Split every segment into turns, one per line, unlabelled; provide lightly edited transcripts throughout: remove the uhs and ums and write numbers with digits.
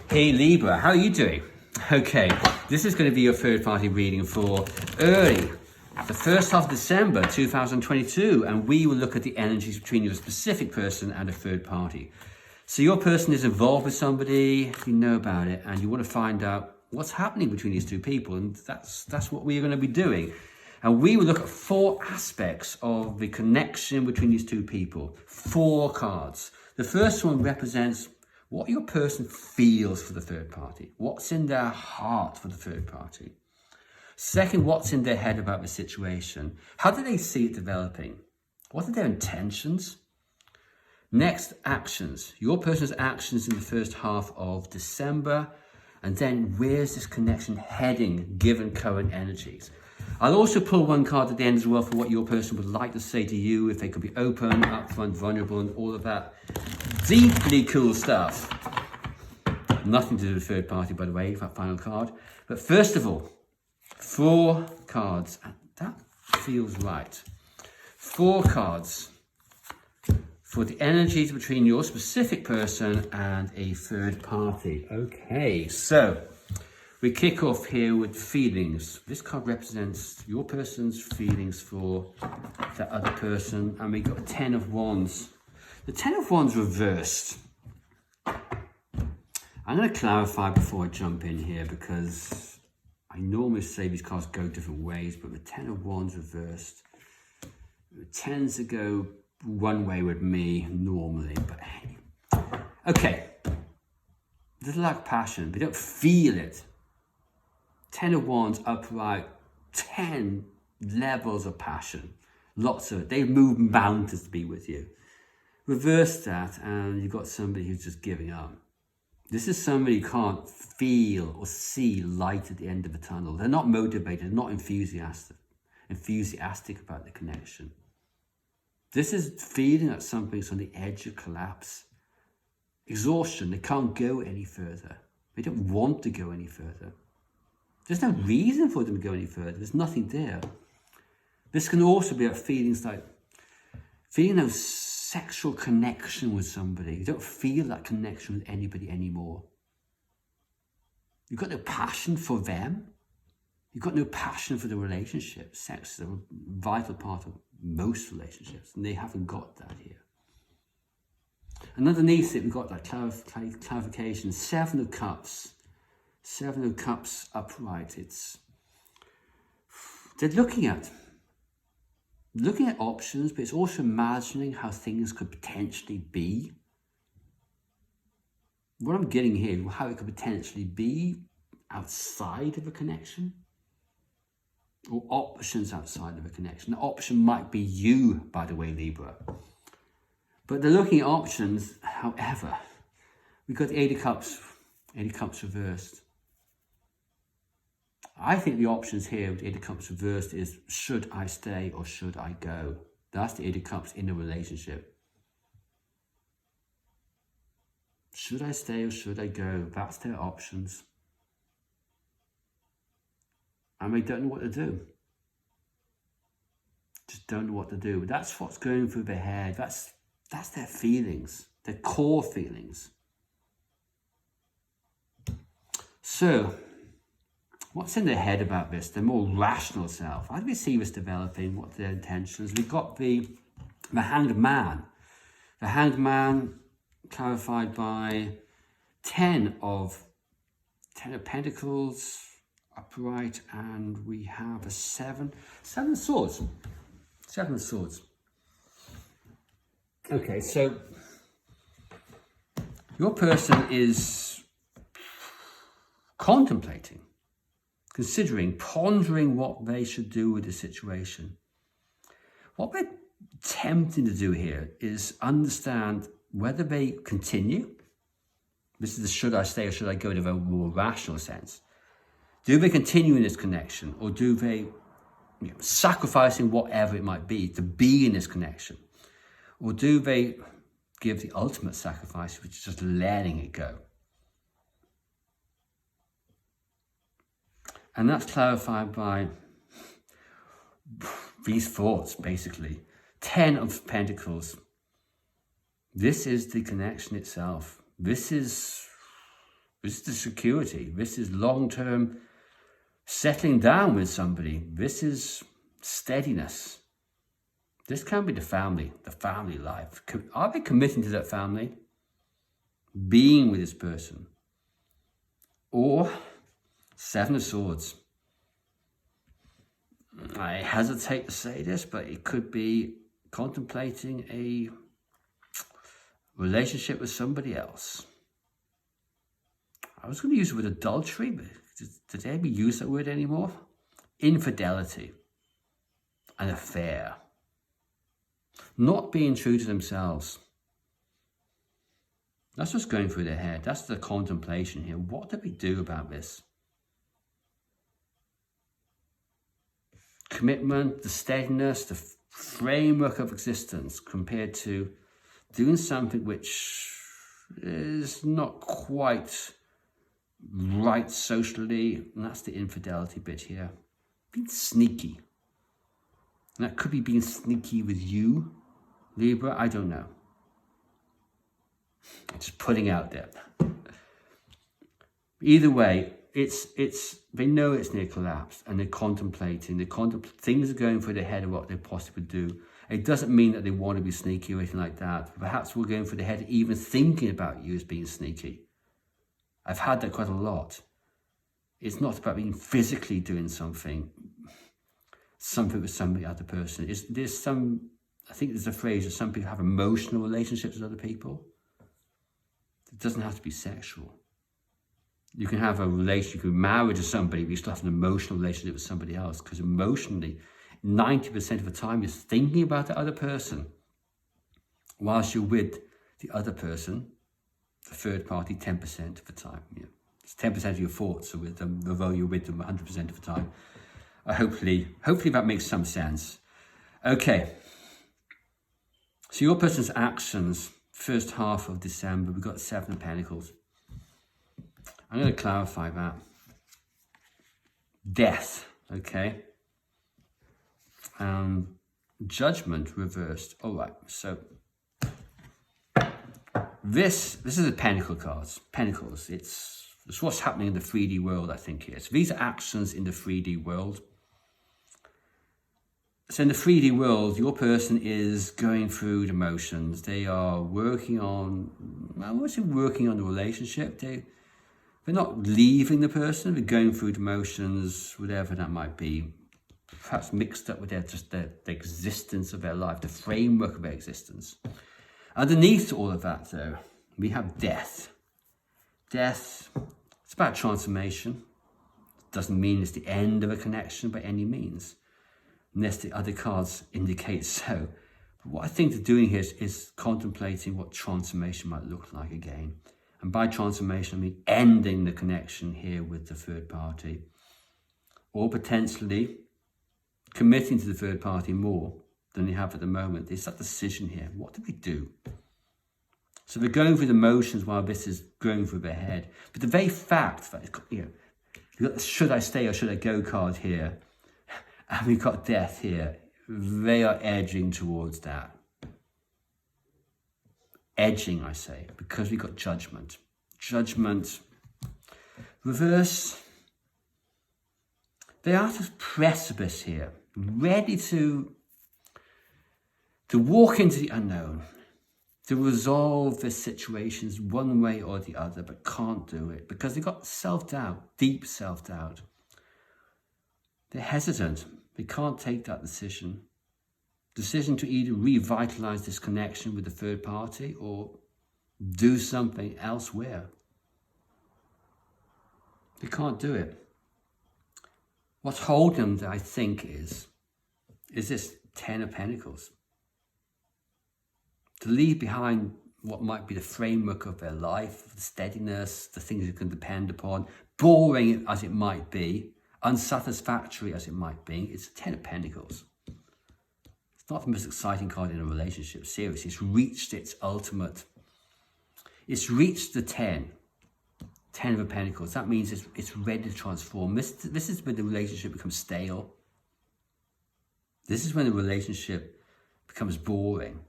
Hey Libra, how are you doing? Okay, this is going to be your third party reading for early, the first half of December 2022, and we will look at the energies between your specific person and a third party. So your person is involved with somebody, you know about it, and you want to find out what's happening between these two people, and that's what we're going to be doing. And we will look at 4 aspects of the connection between these two people. 4 cards. The first one represents what your person feels for the third party. What's in their heart for the third party. Second, what's in their head about the situation. How do they see it developing? What are their intentions? Next, actions. Your person's actions in the first half of December. And then where's this connection heading given current energies? I'll also pull 1 card at the end as well for what your person would like to say to you, if they could be open, upfront, vulnerable, and all of that deeply cool stuff. Nothing to do with the third party, by the way, that final card. But first of all, 4 cards. And that feels right. 4 cards for the energies between your specific person and a third party. Okay, so we kick off here with feelings. This card represents your person's feelings for that other person. And we got a 10 of Wands. The 10 of Wands reversed. I'm going to clarify before I jump in here, because I normally say these cards go different ways, but the 10 of Wands reversed, it tends to go one way with me normally, but hey. Okay. There's a lack of passion. They don't feel it. 10 of Wands upright, 10 levels of passion, lots of it. They move mountains to be with you. Reverse that and you've got somebody who's just giving up. This is somebody who can't feel or see light at the end of the tunnel. They're not motivated, they're not enthusiastic about the connection. This is feeling that something's on the edge of collapse. Exhaustion, they can't go any further. They don't want to go any further. There's no reason for them to go any further. There's nothing there. This can also be about feelings like feeling no sexual connection with somebody. You don't feel that connection with anybody anymore. You've got no passion for them. You've got no passion for the relationship. Sex is a vital part of most relationships, and they haven't got that here. And underneath it, we've got that clarification. 7 of Cups. 7 of Cups upright. They're looking at options, but it's also imagining how things could potentially be. What I'm getting here, how it could potentially be outside of a connection, or options outside of a connection. The option might be you, by the way, Libra. But they're looking at options. However, we've got the 8 of Cups reversed. I think the options here with 8 of Cups reversed is, should I stay or should I go? That's the 8 of Cups in a relationship. Should I stay or should I go? That's their options. And they don't know what to do. Just don't know what to do. But that's what's going through their head. That's their feelings, their core feelings. So, what's in their head about this? Their more rational self. How do we see this developing? What are their intentions? We've got the Hanged Man. The Hanged Man clarified by 10 of Pentacles upright, and we have a 7 of Swords. 7 of Swords. Okay, so your person is contemplating, considering, pondering what they should do with the situation. What they're attempting to do here is understand whether they continue. This is the should I stay or should I go to a more rational sense. Do they continue in this connection, or do they, sacrificing whatever it might be to be in this connection? Or do they give the ultimate sacrifice, which is just letting it go? And that's clarified by these thoughts, basically. 10 of Pentacles. This is the connection itself. This is This is security. This is long-term settling down with somebody. This is steadiness. This can be the family life. Are they committing to that family? Being with this person? Or Seven of Swords. I hesitate to say this, but it could be contemplating a relationship with somebody else. I was going to use the word adultery, but did they ever use that word anymore? Infidelity. An affair. Not being true to themselves. That's what's going through their head. That's the contemplation here. What do we do about this? Commitment, the steadiness, the framework of existence compared to doing something which is not quite right socially, and that's the infidelity bit here. Being sneaky. And that could be being sneaky with you, Libra, I don't know. I'm just putting out there. Either way, they know it's near collapse and they're contemplating. Things are going through their head of what they possibly do. It doesn't mean that they want to be sneaky or anything like that. Perhaps we're going through their head even thinking about you as being sneaky. I've had that quite a lot. It's not about being physically doing something with somebody, other person. I think there's a phrase that some people have emotional relationships with other people. It doesn't have to be sexual. You can have a relationship, you can be married to somebody, but you still have an emotional relationship with somebody else, because emotionally, 90% of the time you're thinking about the other person whilst you're with the other person, the third party, 10% of the time. Yeah. It's 10% of your thoughts are with them, although you're with them 100% of the time. Hopefully that makes some sense. Okay. So your person's actions, first half of December, we've got 7 of Pentacles. I'm going to clarify that. Death, okay? Judgment reversed. All right, so this is a Pentacle cards. Pentacles, it's what's happening in the 3D world, I think here. So these are actions in the 3D world. So in the 3D world, your person is going through the motions. They are working on, I won't say working on the relationship. They're not leaving the person. They're going through the motions, whatever that might be. Perhaps mixed up with the existence of their life, the framework of their existence. Underneath all of that, though, we have death. Death, it's about transformation. It doesn't mean it's the end of a connection by any means, unless the other cards indicate so. But what I think they're doing here is contemplating what transformation might look like again. And by transformation, I mean ending the connection here with the third party, or potentially committing to the third party more than they have at the moment. It's that decision here. What do we do? So they're going through the motions while this is going through their head. But the very fact that, you've got the should I stay or should I go card here, and we've got death here, they are edging towards that. Edging, I say, because we've got judgment. Judgment. Reverse. They are at a precipice here, ready to walk into the unknown, to resolve their situations one way or the other, but can't do it because they've got self-doubt, deep self-doubt. They're hesitant. They can't take that decision. Decision to either revitalize this connection with the third party or do something elsewhere. They can't do it. What's holding them, I think, is this 10 of Pentacles. To leave behind what might be the framework of their life, the steadiness, the things you can depend upon, boring as it might be, unsatisfactory as it might be, it's a 10 of Pentacles. It's not the most exciting card in a relationship, seriously. It's reached its ultimate. It's reached the 10 of Pentacles. That means it's ready to transform. This is when the relationship becomes stale. This is when the relationship becomes boring.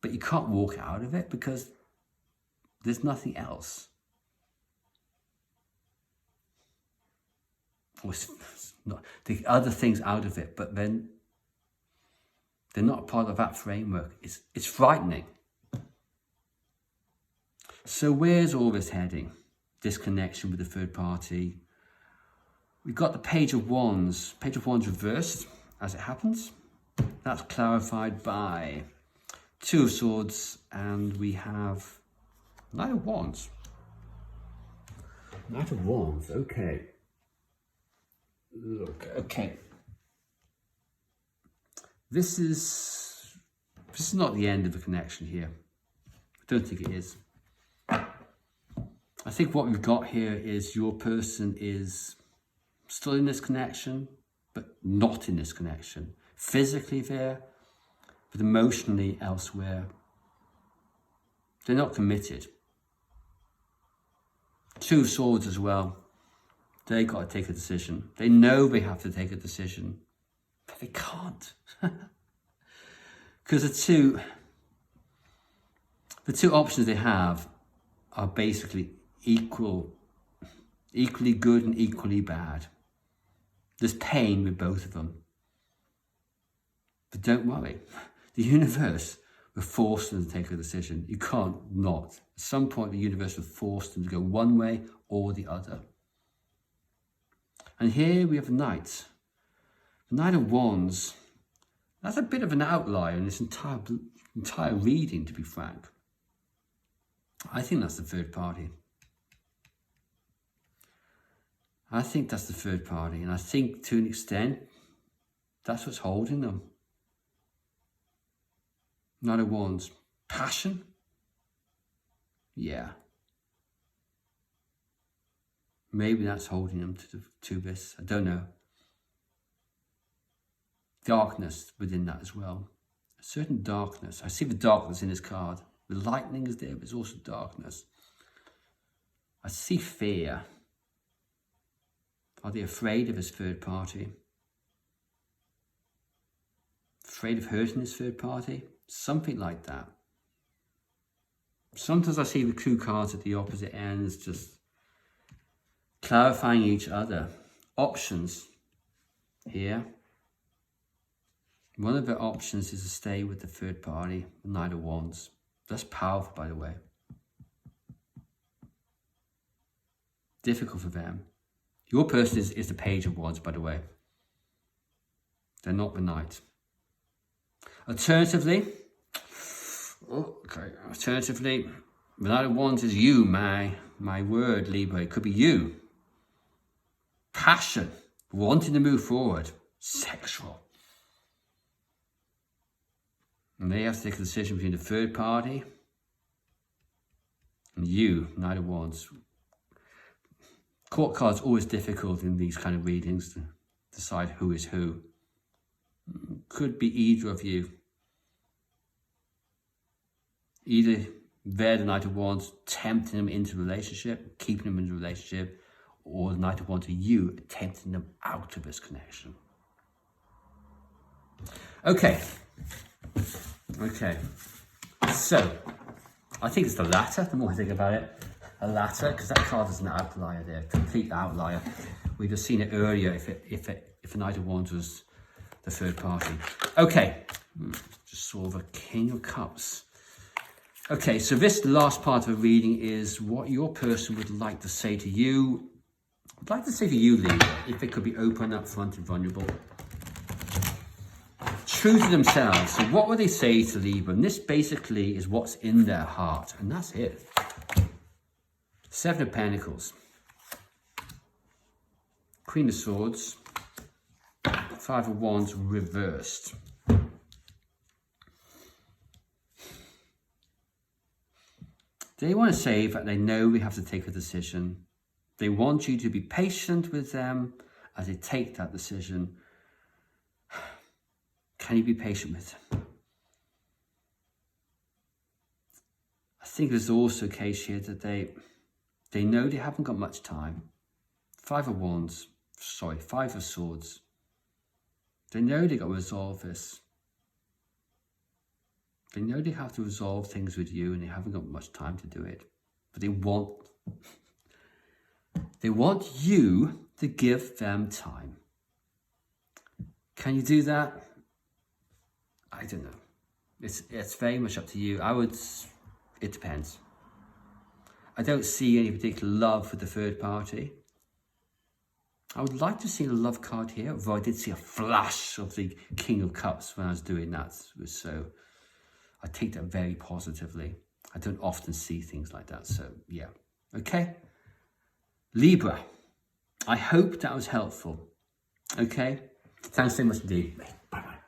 But you can't walk out of it because there's nothing else. or not, take other things out of it, but then they're not a part of that framework. It's frightening. So where's all this heading? This connection with the third party. We've got the Page of Wands. Page of Wands reversed, as it happens. That's clarified by Two of Swords, and we have Knight of Wands. Knight of Wands, okay. Look, okay. This is not the end of the connection here. I don't think it is. I think what we've got here is your person is still in this connection, but not in this connection. Physically there, but emotionally elsewhere. They're not committed. Two of Swords as well. They got to take a decision. They know they have to take a decision, but they can't. Because the two options they have are basically equally good and equally bad. There's pain with both of them. But don't worry, the universe will force them to take a decision. You can't not. At some point, the universe will force them to go one way or the other. And here we have the Knight. The Knight of Wands, that's a bit of an outlier in this entire reading, to be frank. I think that's the third party. I think that's the third party, and I think to an extent, that's what's holding them. Knight of Wands. Passion? Yeah. Maybe that's holding them to this. I don't know. Darkness within that as well. A certain darkness. I see the darkness in this card. The lightning is there, but there's also darkness. I see fear. Are they afraid of this third party? Afraid of hurting this third party? Something like that. Sometimes I see the two cards at the opposite ends just clarifying each other. Options here. One of the options is to stay with the third party, the Knight of Wands. That's powerful, by the way. Difficult for them. Your person is the Page of Wands, by the way. They're not the Knight. Alternatively, the Knight of Wands is you, my word, Libra. It could be you. Passion, wanting to move forward, sexual. And they have to take a decision between the third party and you, Knight of Wands. Court cards always difficult in these kind of readings to decide who is who. Could be either of you. Either they're the Knight of Wands tempting them into a relationship, keeping them in a relationship, or the Knight of Wands are you tempting them out of this connection. Okay. So, I think it's the latter, the more I think about it. The latter, because that card is an outlier there, complete outlier. We've just seen it earlier if the Knight of Wands was the third party. Okay, just saw the King of Cups. Okay, so this last part of the reading is what your person would like to say to you. I'd like to say to you, Libra, if they could be open, upfront and vulnerable. True to themselves. So what would they say to Libra? And this basically is what's in their heart. And that's it. Seven of Pentacles. Queen of Swords. Five of Wands reversed. They want to say that they know they have to take a decision. They want you to be patient with them as they take that decision. Can you be patient with them? I think there's also a case here that they know they haven't got much time. Five of Swords. They know they got to resolve this. They know they have to resolve things with you and they haven't got much time to do it. But they want you to give them time. Can you do that? I don't know. It's very much up to you. It depends. I don't see any particular love for the third party. I would like to see a love card here, although I did see a flash of the King of Cups when I was doing that. So I take that very positively. I don't often see things like that. So yeah, okay. Libra, I hope that was helpful. Okay, thanks so much indeed. Bye-bye.